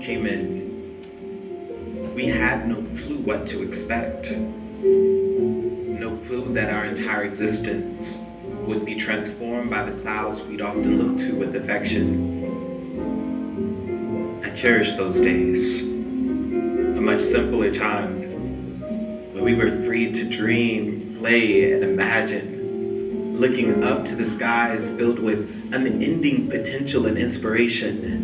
Came in, we had no clue what to expect. No clue that our entire existence would be transformed by the clouds we'd often look to with affection. I cherish those days, a much simpler time, where we were free to dream, play, and imagine, looking up to the skies filled with unending potential and inspiration.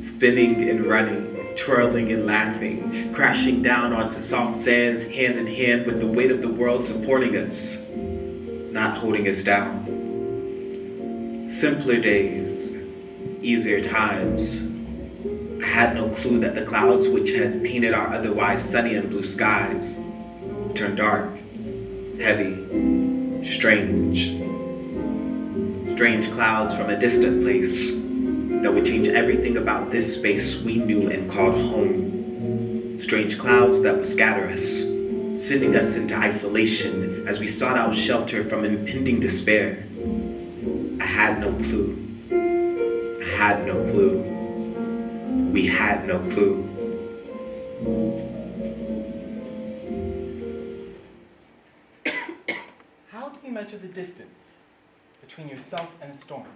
Spinning and running, twirling and laughing, crashing down onto soft sands hand in hand with the weight of the world supporting us, not holding us down. Simpler days, easier times. I had no clue that the clouds which had painted our otherwise sunny and blue skies turned dark, heavy, strange. Strange clouds from a distant place that would change everything about this space we knew and called home. Strange clouds that would scatter us, sending us into isolation as we sought out shelter from impending despair. I had no clue. I had no clue. We had no clue. How do you measure the distance between yourself and a storm?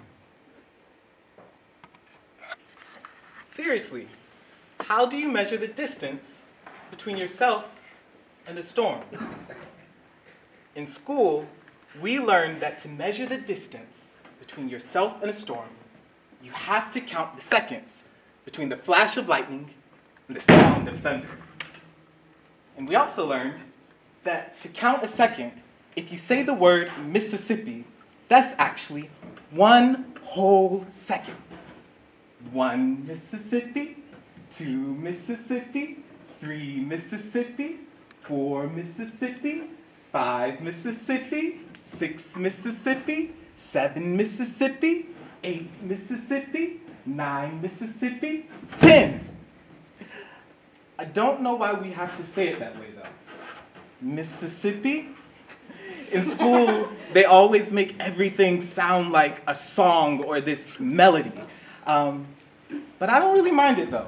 Seriously, how do you measure the distance between yourself and a storm? In school, we learned that to measure the distance between yourself and a storm, you have to count the seconds between the flash of lightning and the sound of thunder. And we also learned that to count a second, if you say the word Mississippi, that's actually one whole second. 1 Mississippi, 2 Mississippi, 3 Mississippi, 4 Mississippi, 5 Mississippi, 6 Mississippi, 7 Mississippi, 8 Mississippi, 9 Mississippi, 10. I don't know why we have to say it that way, though. Mississippi? In school, they always make everything sound like a song or this melody. But I don't really mind it, though,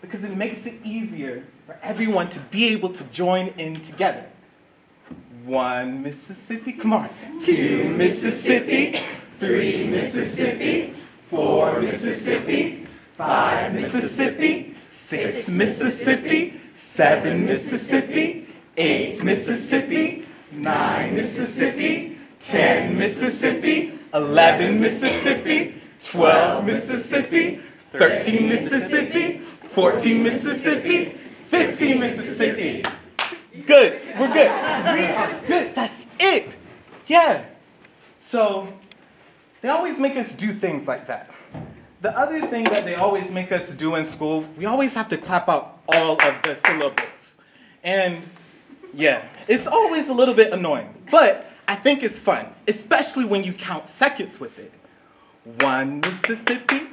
because it makes it easier for everyone to be able to join in together. 1 Mississippi, come on. 2 Mississippi, 3 Mississippi, 4 Mississippi, 5 Mississippi, 6 Mississippi, 7 Mississippi, 8 Mississippi, 9 Mississippi, 10 Mississippi, 11 Mississippi, 12 Mississippi, 13 Mississippi, 14 Mississippi, 15 Mississippi. Good, we're good. Good, that's it. Yeah. So, they always make us do things like that. The other thing that they always make us do in school, we always have to clap out all of the syllables. And yeah, it's always a little bit annoying, but I think it's fun, especially when you count seconds with it. 1 Mississippi,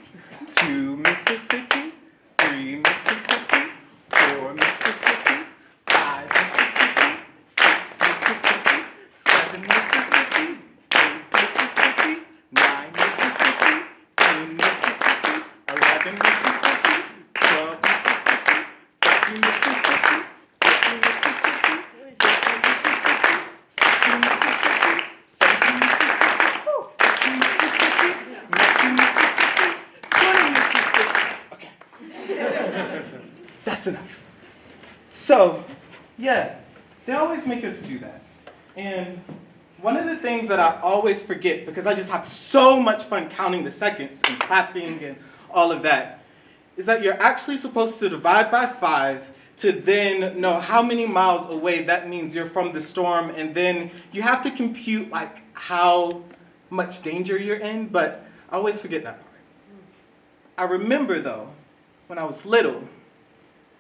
2 Mississippi, 3 Mississippi, 4 Mississippi, 5 Mississippi, 6 Mississippi, 7 Mississippi, 8 Mississippi, 9 Mississippi, 10 Mississippi, 11 Mississippi, 12 Mississippi, 13 Mississippi, 14 Mississippi, 15 Mississippi, 16 Mississippi, 17 Mississippi, 18 Mississippi, 19 Mississippi, That's enough. So, yeah, they always make us do that. And one of the things that I always forget, because I just have so much fun counting the seconds and clapping and all of that, is that you're actually supposed to divide by 5 to then know how many miles away that means you're from the storm, and then you have to compute like how much danger you're in, but I always forget that part. I remember though, when I was little,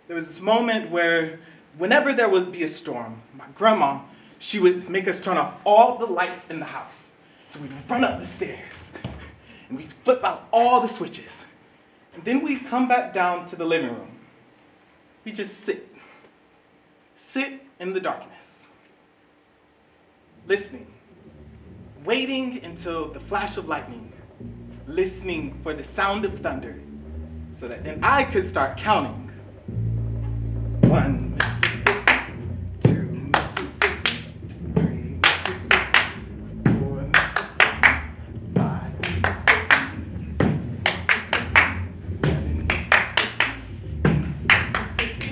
there was this moment where whenever there would be a storm, my grandma, she would make us turn off all the lights in the house. So we'd run up the stairs and we'd flip out all the switches. And then we'd come back down to the living room. We just sit in the darkness, listening, waiting until the flash of lightning, listening for the sound of thunder, so that then I could start counting. 1 Mississippi, 2 Mississippi, 3 Mississippi, 4 Mississippi, 5 Mississippi, 6 Mississippi, 7 Mississippi, 8 Mississippi,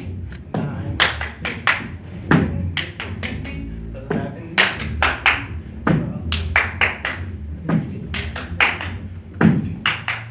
9 Mississippi, 10 Mississippi, 11 Mississippi, 12 Mississippi, 13 Mississippi, 14 Mississippi.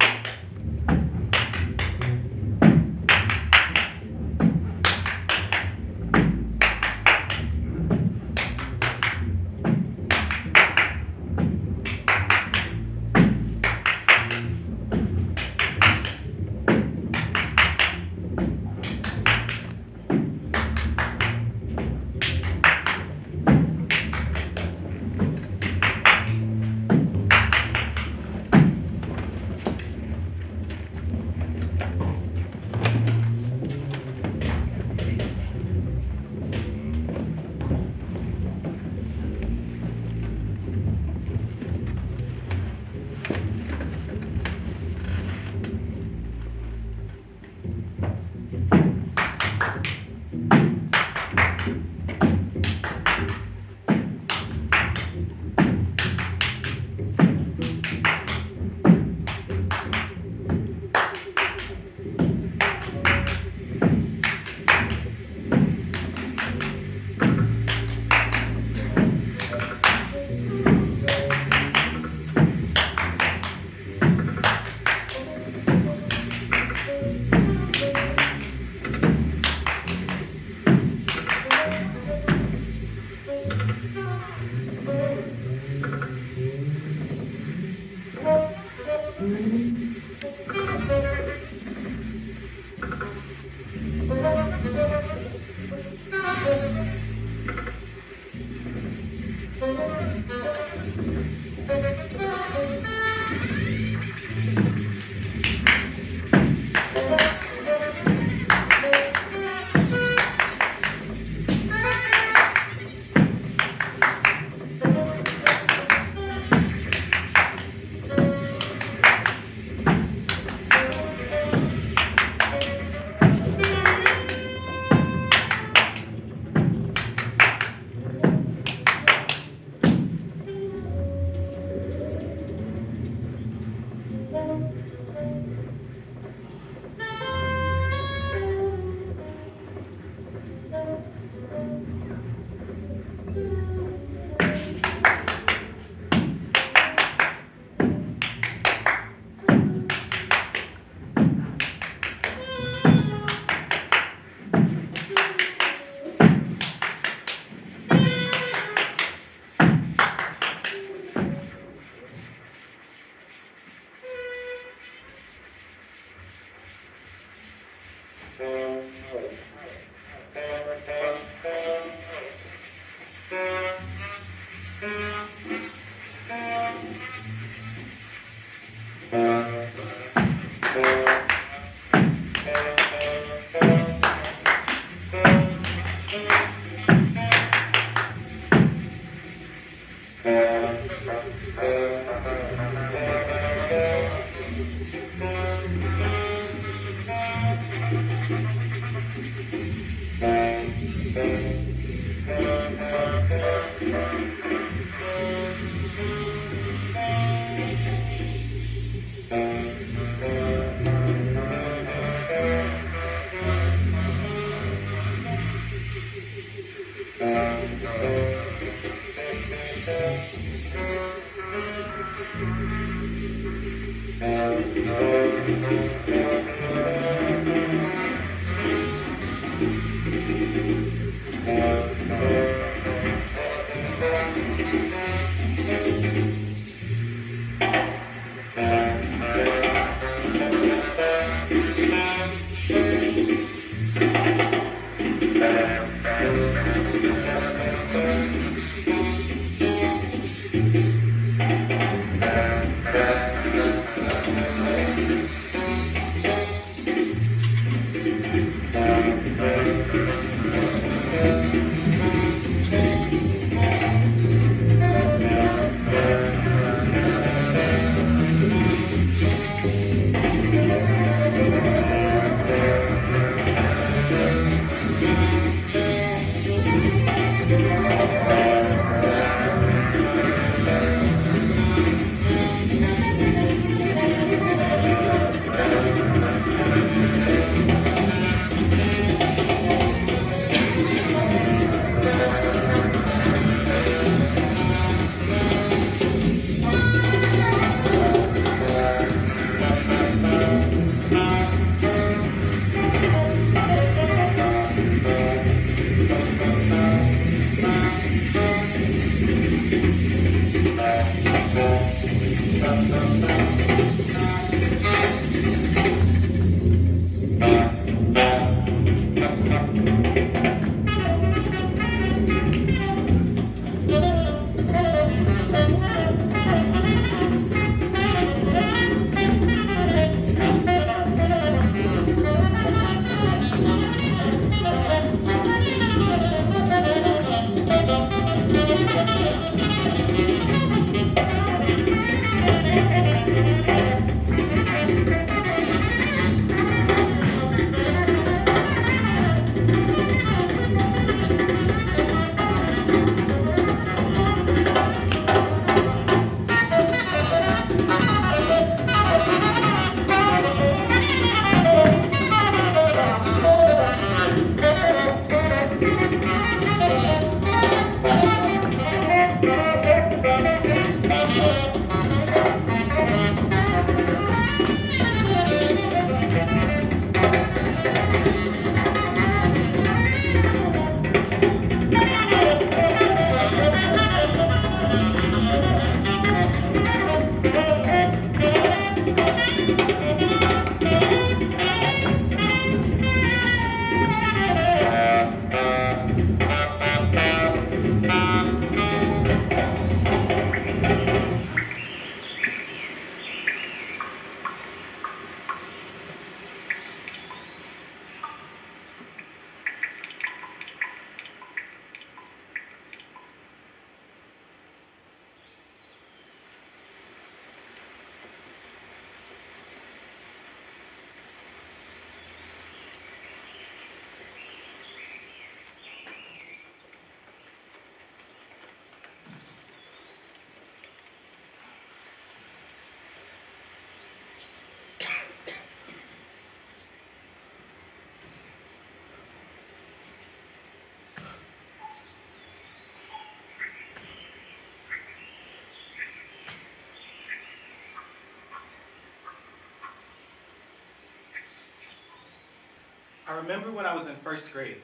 I remember when I was in first grade,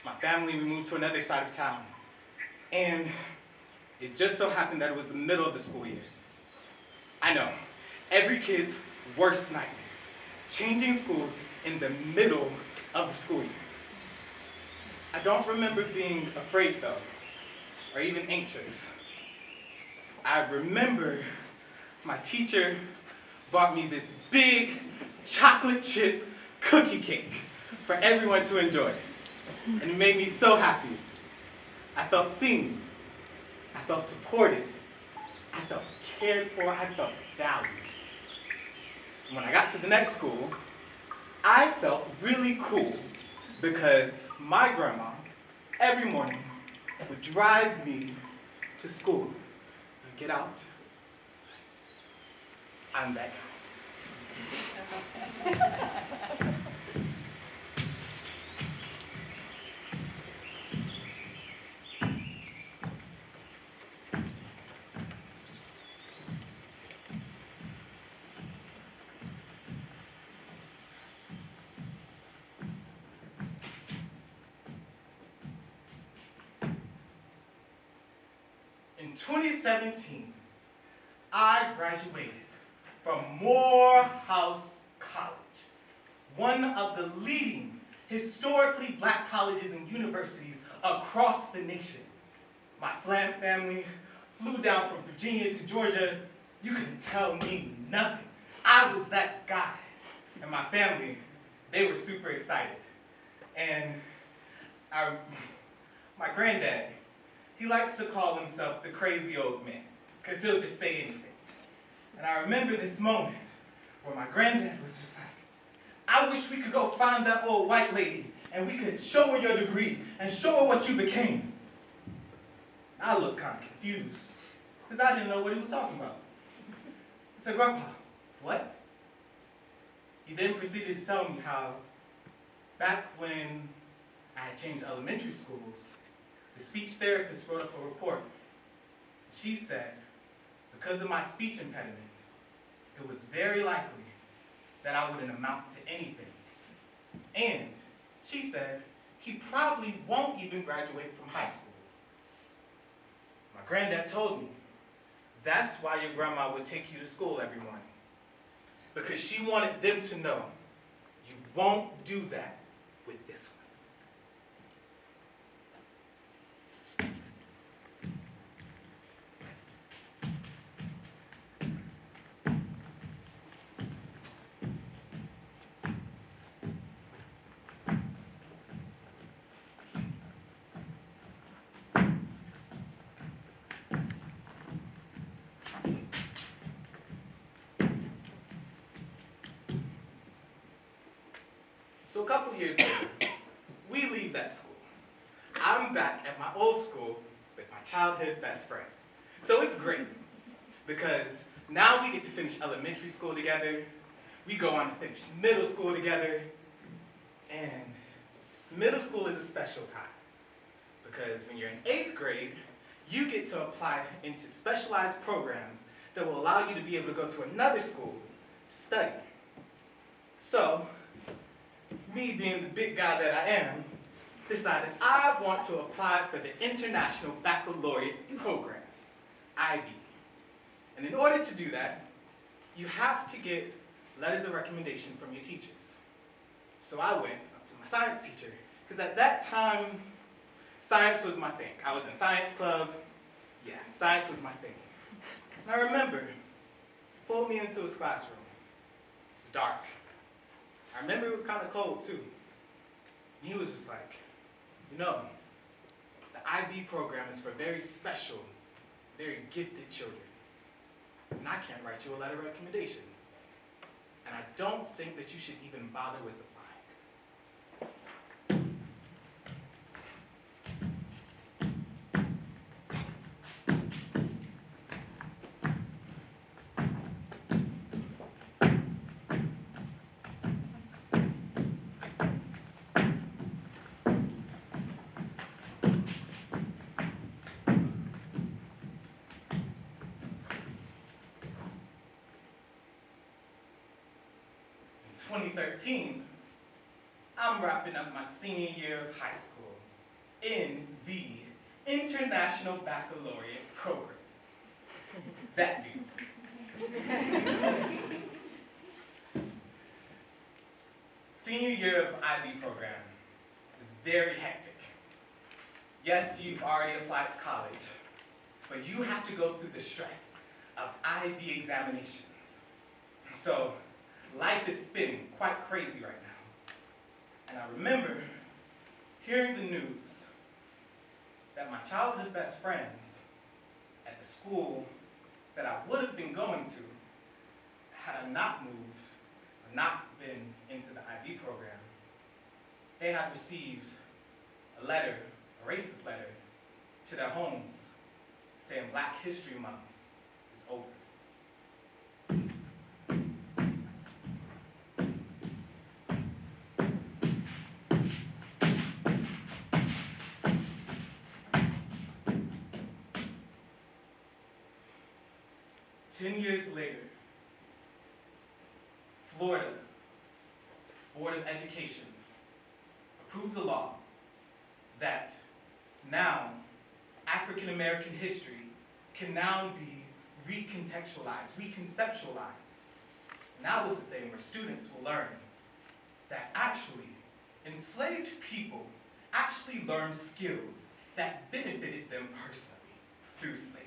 my family, we moved to another side of town. And it just so happened that it was the middle of the school year. I know, every kid's worst nightmare, changing schools in the middle of the school year. I don't remember being afraid though, or even anxious. I remember my teacher bought me this big chocolate chip cookie cake for everyone to enjoy. And it made me so happy. I felt seen. I felt supported. I felt cared for. I felt valued. And when I got to the next school, I felt really cool because my grandma, every morning, would drive me to school and get out. I'm that guy. 2017, I graduated from Morehouse College, one of the leading historically black colleges and universities across the nation. My family flew down from Virginia to Georgia. You couldn't tell me nothing. I was that guy. And my family, they were super excited. And my granddad, he likes to call himself the crazy old man, because he'll just say anything. And I remember this moment where my granddad was just like, I wish we could go find that old white lady and we could show her your degree and show her what you became. I looked kind of confused because I didn't know what he was talking about. I said, Grandpa, what? He then proceeded to tell me how back when I had changed elementary schools, the speech therapist wrote up a report. She said, because of my speech impediment, it was very likely that I wouldn't amount to anything. And she said, he probably won't even graduate from high school. My granddad told me, that's why your grandma would take you to school every morning. Because she wanted them to know, you won't do that with this one. So a couple years later, we leave that school. I'm back at my old school with my childhood best friends. So it's great, because now we get to finish elementary school together, we go on to finish middle school together, and middle school is a special time, because when you're in 8th grade, you get to apply into specialized programs that will allow you to be able to go to another school to study. So, me being the big guy that I am, decided I want to apply for the International Baccalaureate Program, IB. And in order to do that, you have to get letters of recommendation from your teachers. So I went up to my science teacher, because at that time, science was my thing. I was in science club. Yeah, science was my thing. And I remember, he pulled me into his classroom. It was dark. I remember it was kind of cold too. And he was just like, you know, the IB program is for very special, very gifted children. And I can't write you a letter of recommendation. And I don't think that you should even bother with applying. 2013, I'm wrapping up my senior year of high school in the International Baccalaureate Program. That dude. Senior year of IB program is very hectic. Yes, you've already applied to college, but you have to go through the stress of IB examinations. So, life is spinning quite crazy right now. And I remember hearing the news that my childhood best friends at the school that I would have been going to, had I not moved, or not been into the IB program, they had received a letter, a racist letter, to their homes saying Black History Month is over. Ten years later, Florida Board of Education approves a law that now African American history can now be recontextualized, reconceptualized. And that was the thing where students will learn that actually enslaved people actually learned skills that benefited them personally through slavery.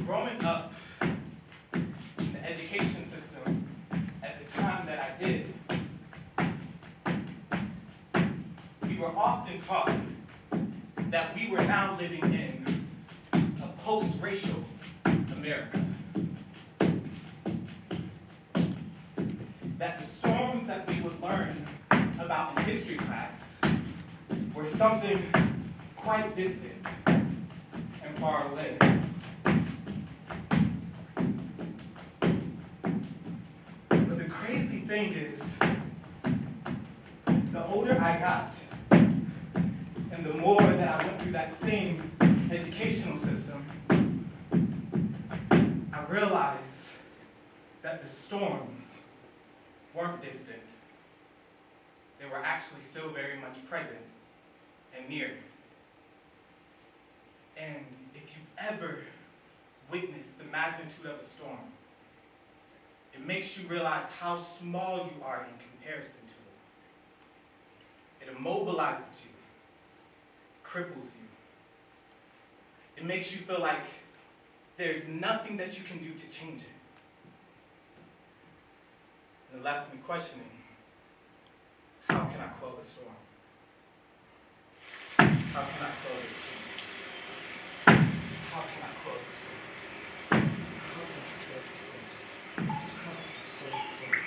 Growing up in the education system at the time that I did, we were often taught that we were now living in a post-racial America. That the storms that we would learn about in history class were something quite distant and far away. But the crazy thing is, the older I got, and the more that I went through that same educational system, I realized that the storms weren't distant. They were actually still very much present and near. And if you've ever witnessed the magnitude of a storm, it makes you realize how small you are in comparison to it. It immobilizes you, cripples you. It makes you feel like there's nothing that you can do to change it. And it left me questioning, how can I quell the storm? How can I quell the storm? How can I quell the storm? How can I quell the storm? How can I quell the storm?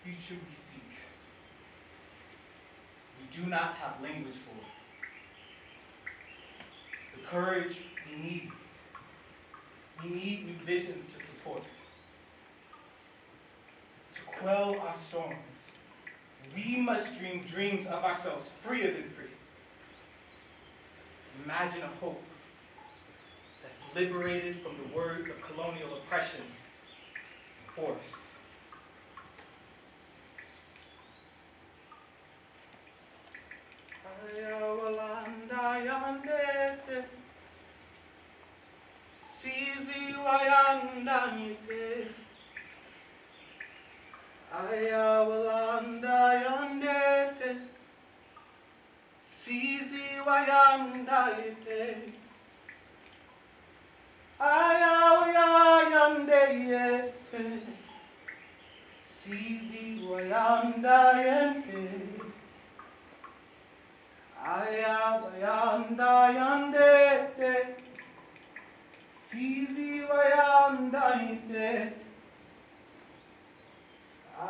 Future we seek. We do not have language for it. The courage we need. We need new visions to support. To quell our storms, we must dream dreams of ourselves freer than free. Imagine a hope that's liberated from the words of colonial oppression and force. Sizi wayanda yite, aya walanda yandete. Sizi wayanda yite, aya wayanda yete. Sizi wayanda yende, aya wayanda yande, Sizi wayanda yende,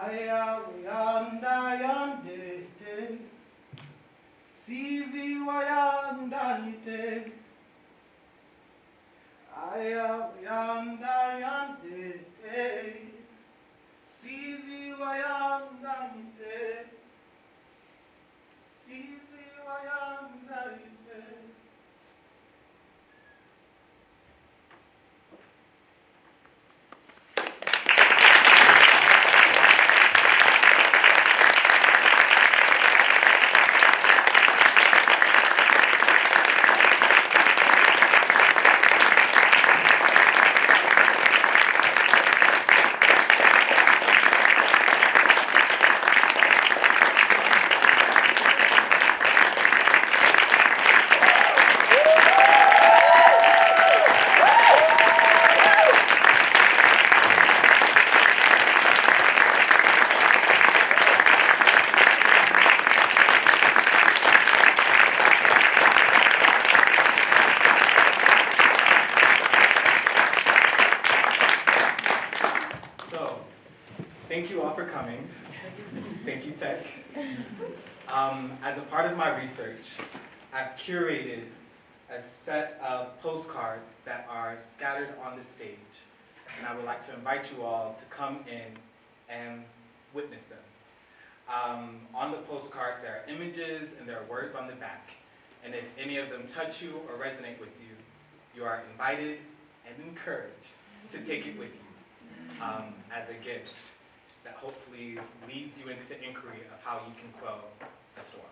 aya wayanda yande, Sizi wayanda yende, aya wayanda yande. Sizi wayanda ite, sizi wayanda ite. Thank you all for coming. Thank you, Tech. As a part of my research, I've curated a set of postcards that are scattered on the stage, and I would like to invite you all to come in and witness them. On the postcards, there are images and there are words on the back, and if any of them touch you or resonate with you, you are invited and encouraged to take it with you as a gift that hopefully leads you into inquiry of how you can quell a storm.